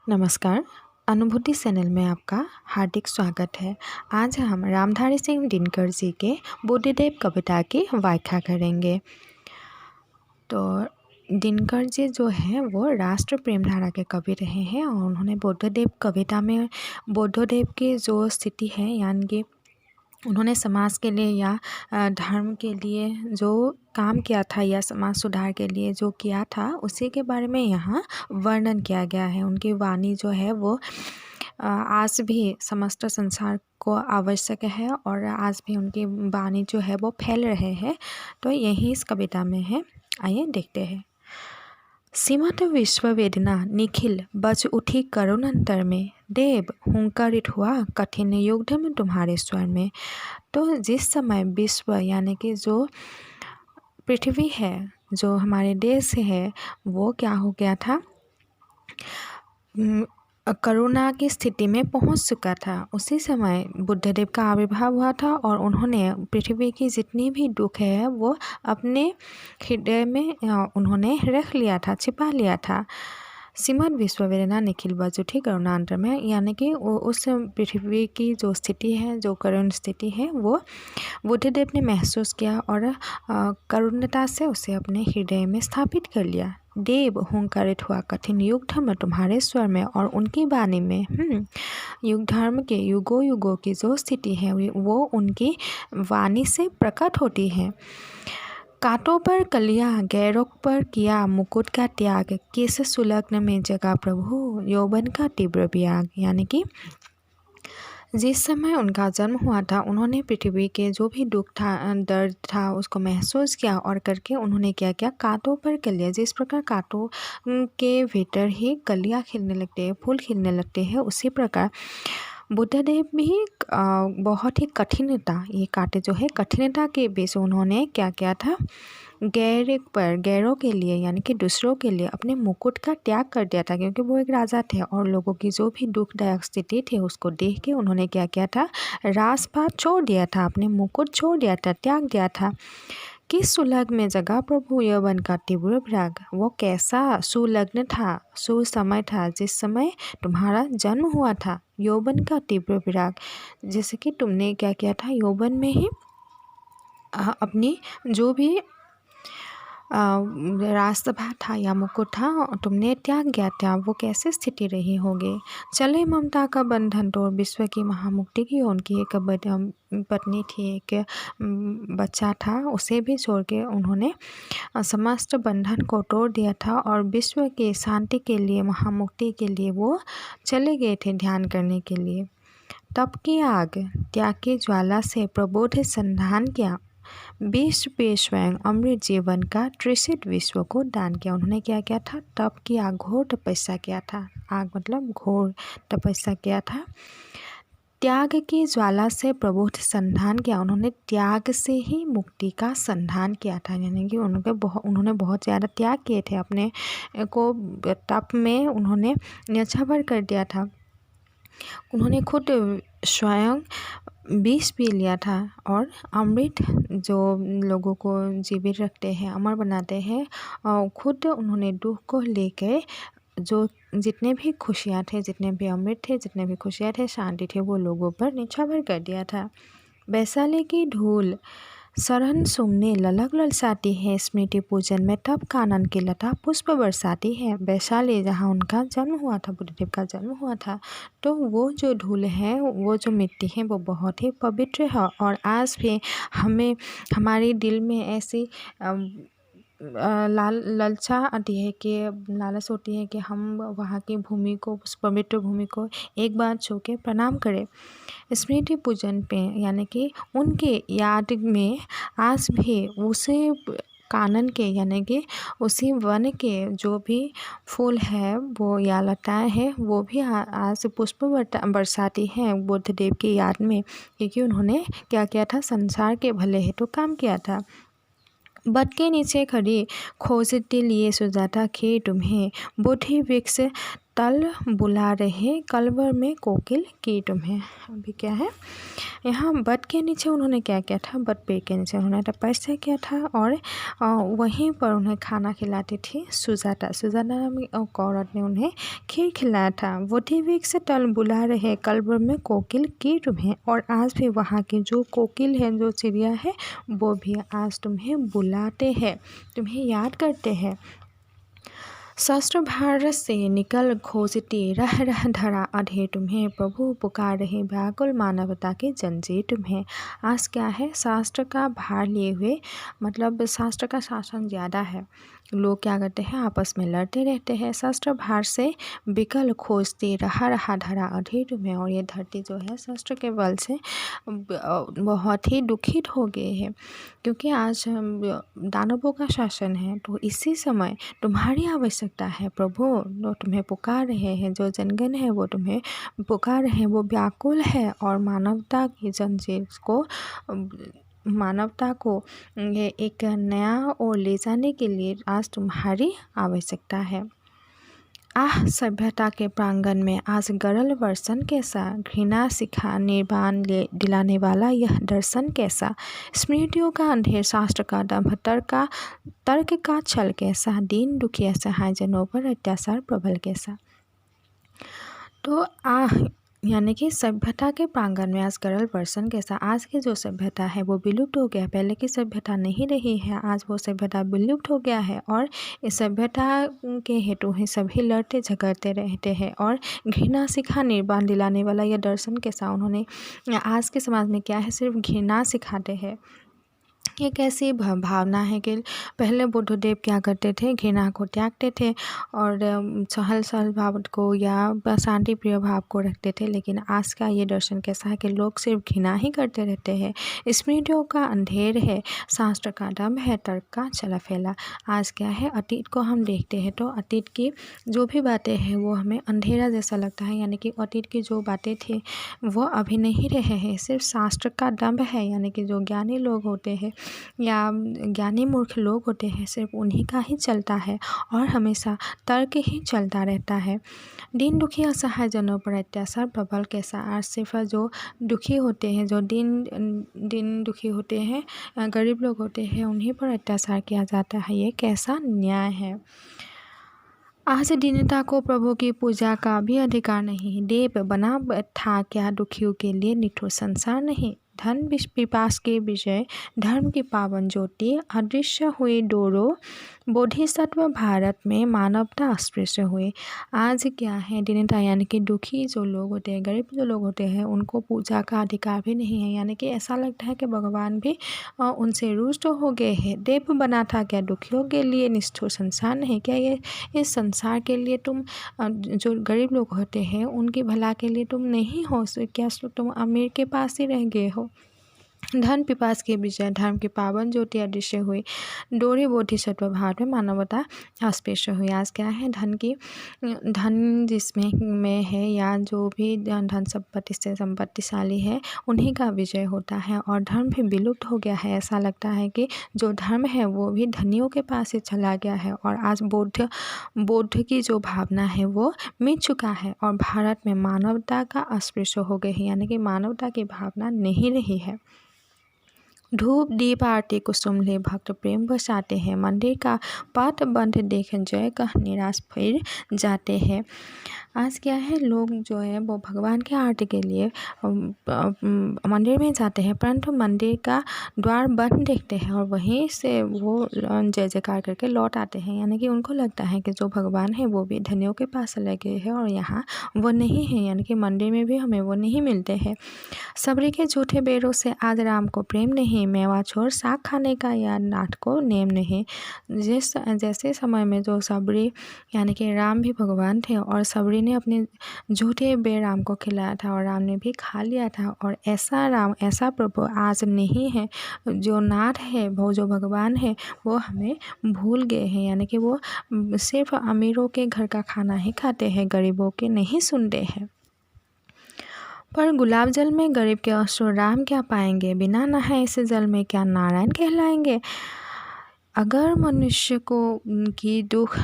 नमस्कार। अनुभूति चैनल में आपका हार्दिक स्वागत है। आज हम रामधारी सिंह दिनकर जी के बुद्धदेव कविता की व्याख्या करेंगे। तो दिनकर जी जो है वो राष्ट्र प्रेम धारा के कवि रहे हैं और उन्होंने बुद्धदेव कविता में बुद्धदेव की जो स्थिति है यानी कि उन्होंने समाज के लिए या धर्म के लिए जो काम किया था या समाज सुधार के लिए जो किया था उसी के बारे में यहाँ वर्णन किया गया है। उनकी वाणी जो है वो आज भी समस्त संसार को आवश्यक है और आज भी उनकी वाणी जो है वो फैल रहे हैं। तो यही इस कविता में है, आइए देखते हैं। सीमत विश्व वेदना निखिल बज उठी करुण अंतर में, देव हुंकारित हुआ कठिन युद्ध में तुम्हारे स्वर में। तो जिस समय विश्व यानी कि जो पृथ्वी है, जो हमारे देश है, वो क्या हो गया था, करुणा की स्थिति में पहुंच चुका था। उसी समय बुद्धदेव का आविर्भाव हुआ था और उन्होंने पृथ्वी की जितनी भी दुख है वो अपने हृदय में उन्होंने रख लिया था, छिपा लिया था। सीमत विश्व वेदना निखिल बज उठी करुणांतर में, यानी कि उस पृथ्वी की जो स्थिति है, जो करुण स्थिति है, वो बुद्धदेव ने महसूस किया और करुणता से उसे अपने हृदय में स्थापित कर लिया। देव हुंकारित हुआ कठिन युग धर्म तुम्हारे स्वर में, और उनकी वाणी में युग धर्म के युगों युगों की जो स्थिति है वो उनकी वाणी से प्रकट होती है। कांटों पर कलियां गैरों पर किया मुकुट का त्याग, केस सुलग्न में जगा प्रभु यौवन का तीव्र वियाग। यानी कि जिस समय उनका जन्म हुआ था उन्होंने पृथ्वी के जो भी दुख था, दर्द था, उसको महसूस किया और करके उन्होंने क्या किया, कांटों पर कलियां, जिस प्रकार कांटों के भीतर ही कलियां खिलने लगते हैं, फूल खिलने लगते हैं, उसी प्रकार बुद्धदेव भी बहुत ही कठिनता, ये कांटे जो है कठिनता के बीच उन्होंने क्या किया था, गैरों के लिए यानी कि दूसरों के लिए अपने मुकुट का त्याग कर दिया था, क्योंकि वो एक राजा थे और लोगों की जो भी दुखदायक स्थिति थी उसको देख के उन्होंने क्या किया था, राजपाट छोड़ दिया था, अपने मुकुट छोड़ दिया था, त्याग दिया था। किस सुलग्न में जगह प्रभु यौवन का तीव्र विराग, वो कैसा सुलग्न था, सुसमय था जिस समय तुम्हारा जन्म हुआ था। यौवन का तीव्र विराग, जैसे कि तुमने क्या किया था, यौवन में ही अपनी जो भी राजसभा था या मुकुट था तुमने त्याग गया था, वो कैसे स्थिति रही होगी। चले ममता का बंधन तोड़ विश्व की महामुक्ति की, उनकी एक पत्नी थी, एक बच्चा था, उसे भी छोड़ के उन्होंने समस्त बंधन को तोड़ दिया था और विश्व के शांति के लिए, महामुक्ति के लिए वो चले गए थे ध्यान करने के लिए। तप की आग त्याग की ज्वाला से प्रबोध संधान किया, विश्व पे स्वयं अमृत जीवन का त्रिषित विश्व को दान किया। उन्होंने क्या किया था, तप किया, घोर तपस्या किया था, आग मतलब घोर तपस्या किया था। त्याग की ज्वाला से प्रबोध संधान किया, उन्होंने त्याग से ही मुक्ति का संधान किया था, यानी कि उन्होंने बहुत ज़्यादा त्याग किए थे, अपने को तप में उन्होंने न्यौछावर कर दिया था। उन्होंने खुद स्वयं विष पी लिया था और अमृत जो लोगों को जीवित रखते हैं, अमर बनाते हैं, और खुद उन्होंने दुख को लेकर जो जितने भी खुशियाँ थे, जितने भी अमृत थे, जितने भी खुशियाँ थे, शांति थे, वो लोगों पर न्यौछावर कर दिया था। वैशाली की धूल सरहन सुमने ललक ललसाती है, स्मृति पूजन में तप कानन की लता पुष्प बरसाती है। वैशाली जहाँ उनका जन्म हुआ था, बुद्धदेव का जन्म हुआ था, तो वो जो धूल है, वो जो मिट्टी है, वो बहुत ही पवित्र है और आज भी हमें हमारे दिल में ऐसी लालसा आती है कि लालच होती है कि हम वहाँ की भूमि को, उस पवित्र भूमि को एक बार छू के प्रणाम करें। स्मृति पूजन पे यानी कि उनके याद में आज भी उसे कानन के यानी कि उसी वन के जो भी फूल है वो या लताएँ हैं वो भी आज पुष्प बरसाती हैं बुद्धदेव की याद में, क्योंकि उन्होंने क्या किया था, संसार के भले हेतु काम किया था। बट के नीचे खड़ी खोजते लिए सुजाता खे तुम्हें, बुद्धि वृक्ष तल बुला रहे कलवर में कोकिल की तुम्हें। अभी क्या है यहाँ बट के नीचे उन्होंने क्या किया था, बट पेड़ के नीचे उन्होंने तपस्या किया था और वहीं पर उन्हें खाना खिलाती थी सुजाता। सुजाता नाम एक औरत ने उन्हें खीर खिलाया था। वो टीवी से तल बुला रहे कलवर में कोकिल की तुम्हें। और आज भी वहाँ की जो कोकिल है, जो चिड़िया है, वो भी आज तुम्हें बुलाते हैं, तुम्हें याद करते हैं। शस्त्र भारत से निकल खोजती रह रह धरा अधे तुम्हें। प्रभु पुकार रहे व्याकुल मानवता की जंजीर तुम्हें। आज क्या है, शास्त्र का भार लिए हुए, मतलब शास्त्र का शासन ज़्यादा है। लोग क्या करते हैं, आपस में लड़ते रहते हैं। शस्त्र भार से विकल खोजती रहा रहा धरा अधे तुम्हें। और ये धरती जो है शस्त्र के बल से बहुत ही दुखित हो गए हैं, क्योंकि आज दानवों का शासन है। तो इसी समय तुम्हारी आवश्यकता है प्रभु, जो तुम्हें पुकार रहे हैं, जो जनगण है वो तुम्हें पुकार रहे हैं, वो व्याकुल है। और मानवता की जंजीर को, मानवता को ये एक नया ओर ले जाने के लिए आज तुम्हारी आवश्यकता है। आह सभ्यता के प्रांगण में आज गरल वर्षन कैसा, घृणा सिखा निर्वाण दिलाने वाला यह दर्शन कैसा। स्मृतियों का अंधेर, शास्त्र का दंभ, तर्क का छल कैसा। दीन दुखी असहाय जनों पर अत्याचार प्रबल कैसा। तो यानी कि सभ्यता के प्रांगण में आज गरल वर्षन कैसा। आज की जो सभ्यता है वो विलुप्त हो गया, पहले की सभ्यता नहीं रही है, आज वो सभ्यता विलुप्त हो गया है। और इस सभ्यता के हेतु ही सभी लड़ते झगड़ते रहते हैं। और घृणा सिखा निर्वाण दिलाने वाला यह दर्शन कैसा। उन्होंने आज के समाज में क्या है, सिर्फ घृणा सिखाते हैं। ये कैसी भावना है कि पहले बुद्धदेव क्या करते थे, घृणा को त्यागते थे और सहल सहल भाव को या शांति प्रिय भाव को रखते थे। लेकिन आज का ये दर्शन कैसा है कि लोग सिर्फ घृणा ही करते रहते हैं। स्मृतियों का अंधेर है, शास्त्र का दंभ है, तर्क का चला फैला। आज क्या है, अतीत को हम देखते हैं तो अतीत की जो भी बातें हैं वो हमें अंधेरा जैसा लगता है, यानी कि अतीत की जो बातें थी वो अभी नहीं रहे हैं। सिर्फ शास्त्र का दंभ है, यानी कि जो ज्ञानी लोग होते हैं या ज्ञानी मूर्ख लोग होते हैं, सिर्फ उन्हीं का ही चलता है और हमेशा तर्क ही चलता रहता है। दीन दुखी असहाय जनों पर अत्याचार प्रबल कैसा। आज सिर्फ जो दुखी होते हैं, जो दिन दुखी होते हैं, गरीब लोग होते हैं, उन्हीं पर अत्याचार किया जाता है। ये कैसा न्याय है। आज दीनता को प्रभु की पूजा का भी अधिकार नहीं। देव बना था क्या दुखियों के लिए, निठुर संसार नहीं। धन पिपास के विजय, धर्म की पावन ज्योति, अदृश्य हुई डोरो, बोधिसत्व भारत में मानवता अस्पृश्य हुई। आज क्या है, दीनता यानी कि दुखी जो लोग होते हैं, गरीब जो लोग होते हैं, उनको पूजा का अधिकार भी नहीं है। यानी कि ऐसा लगता है कि भगवान भी उनसे रुष्ट हो गए हैं। देव बना था क्या दुखियों के लिए, निष्ठुर संसार नहीं। क्या ये इस संसार के लिए तुम, जो गरीब लोग होते हैं उनकी भला के लिए तुम नहीं हो, क्या तुम अमीर के पास ही रह गए हो। धन पिपास के विजय, धर्म की पावन ज्योति अदृश्य हुई, डोरी बोधिसत्व भारत में मानवता अस्पृश्य हुई। आज क्या है, धन जिसमें में है या जो भी धन संपत्ति से संपत्तिशाली है उन्हीं का विजय होता है और धर्म भी विलुप्त हो गया है। ऐसा लगता है कि जो धर्म है वो भी धनियों के पास ही चला गया है और आज बौद्ध की जो भावना है वो मिट चुका है और भारत में मानवता का अस्पृश्य हो गई है, यानी कि मानवता की भावना नहीं रही है। धूप दीप आरती कुसुम ले भक्त प्रेम बसाते हैं, मंदिर का पाठ बंद देख जय कह निराश फिर जाते हैं। आज क्या है, लोग जो है वो भगवान की आरती के लिए मंदिर में जाते हैं, परंतु मंदिर का द्वार बंद देखते हैं और वहीं से वो जय जयकार करके लौट आते हैं। यानी कि उनको लगता है कि जो भगवान है वो भी धनियों के पास चले गए हैं और यहाँ वो नहीं है, यानी कि मंदिर में भी हमें वो नहीं मिलते हैं। सबरी के झूठे बेरों से आज राम को प्रेम नहीं, मेवा छोड़ साग खाने का या नाट को नेम नहीं। जैसे समय में जो सबरी यानी कि राम भी भगवान थे और सबरी ने अपने झूठे बेर राम को खिलाया था और राम ने भी खा लिया था। और ऐसा राम, ऐसा प्रभु आज नहीं है। जो नाथ है, वो जो भगवान है वो हमें भूल गए हैं, यानी कि वो सिर्फ अमीरों के घर का खाना ही खाते हैं, गरीबों के नहीं सुनते हैं। पर गुलाब जल में गरीब के अश्रु राम क्या पाएंगे, बिना नहाए इस जल में क्या नारायण कहलाएंगे। अगर मनुष्य को की दुख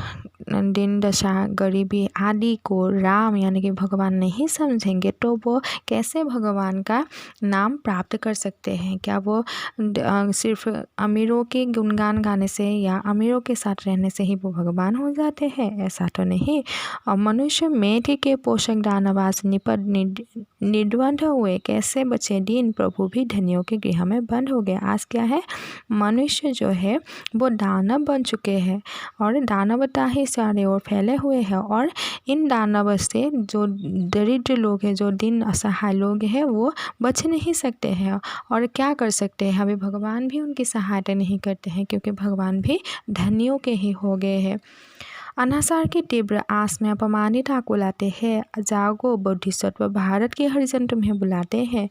दिन दशा गरीबी आदि को राम यानी कि भगवान नहीं समझेंगे तो वो कैसे भगवान का नाम प्राप्त कर सकते हैं। क्या वो सिर्फ अमीरों के गुणगान गाने से या अमीरों के साथ रहने से ही वो भगवान हो जाते हैं? ऐसा तो नहीं। और मनुष्य मेढी के पोषक दानवास निपट निर्द्वंद हुए, कैसे बचे दीन प्रभु भी धनियों के गृह में बंद हो गए। आज क्या है, मनुष्य जो है वो दानव बन चुके हैं और दानवता ही सारे ओर फैले हुए हैं। और इन दानव से जो दरिद्र लोग हैं, जो दीन असहाय लोग हैं, वो बच नहीं सकते हैं। और क्या कर सकते हैं, अभी भगवान भी उनकी सहायता नहीं करते हैं क्योंकि भगवान भी धनियों के ही हो गए हैं। अनासार की तीव्र आस में अपमानित आकुलाते हैं, जागो बोधिसत्व भारत के हरिजन तुम्हें बुलाते हैं।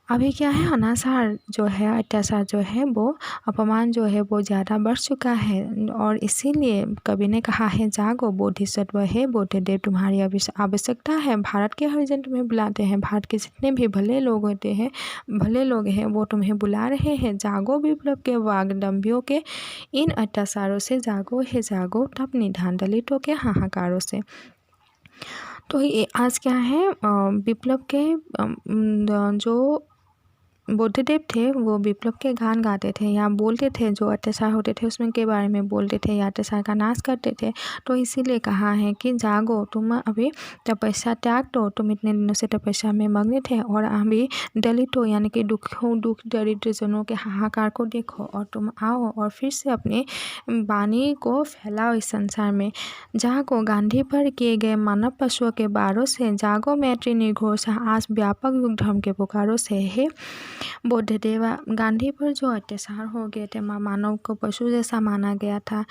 अभी क्या है, अनाचार जो है, अत्याचार जो है, वो अपमान जो है वो ज़्यादा बढ़ चुका है। और इसीलिए कवि ने कहा है, जागो बोधिसत्व है बुद्धदेव तुम्हारी आवश्यकता है। भारत के हरिजन तुम्हें बुलाते हैं, भारत के जितने भी भले लोग होते हैं, भले लोग हैं, वो तुम्हें बुला रहे हैं। जागो विप्लव के वाग्दम्भियों के इन अत्याचारों से, जागो है जागो तब निधान दलितों के हाहाकारों से। तो ये आज क्या है, विप्लव के जो बुद्धदेव थे वो विप्लव के गान गाते थे या बोलते थे, जो अत्याचार होते थे उसमें के बारे में बोलते थे या अत्याचार का नाश करते थे। तो इसीलिए कहा है कि जागो, तुम अभी तपस्या त्याग दो, तुम इतने दिनों से तपस्या में मग्न थे और अभी दलितों यानी कि दुख दरिद्र जनों के हाहाकार को देखो और तुम आओ और फिर से अपनी वाणी को फैलाओ इस संसार में। जागो गांधी पर किए गए मानव पशुओं के बारों से, जागो मैत्री निर्घोष आज व्यापक युग धर्म के पुकारों से। हे बुद्धदेवा, गांधी पर जो अत्याचार हो गए थे, मानव को पशु जैसा माना गया था,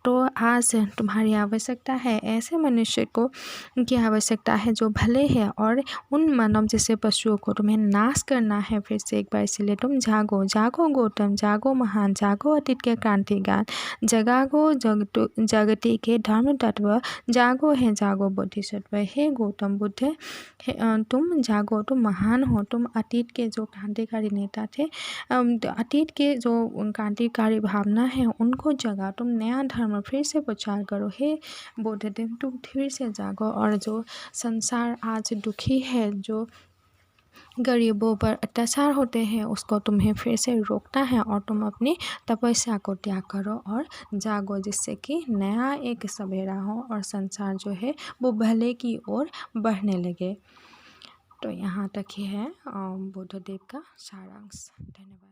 तो आज तुम्हारी आवश्यकता है ऐसे मनुष्य को की आवश्यकता है जो भले हैं, और उन मानव जैसे पशुओं को तुम्हें नाश करना है फिर से एक बार। इसलिए तुम जागो, जागो गौतम, जागो महान, जागो अतीत के क्रांतिगान, जगागो जगती के धर्म तत्व, जागो है जागो बोधिसत्व। हे गौतम बुद्ध, तुम जागो, तुम महान हो, तुम अतीत के जो क्रांतिकारी नेता थे, अतीत के जो क्रांतिकारी भावना है उनको जगा, तुम नया धर्म फिर से प्रचार करो। हे बुद्धदेव, तुम फिर से जागो और जो संसार आज दुखी है, जो गरीबों पर अत्याचार होते हैं, उसको तुम्हें फिर से रोकना है और तुम अपनी तपस्या को त्याग करो और जागो, जिससे कि नया एक सवेरा हो और संसार जो है वो भले की ओर बढ़ने लगे। तो यहाँ तक ही है बुद्धदेव का सारांश। धन्यवाद।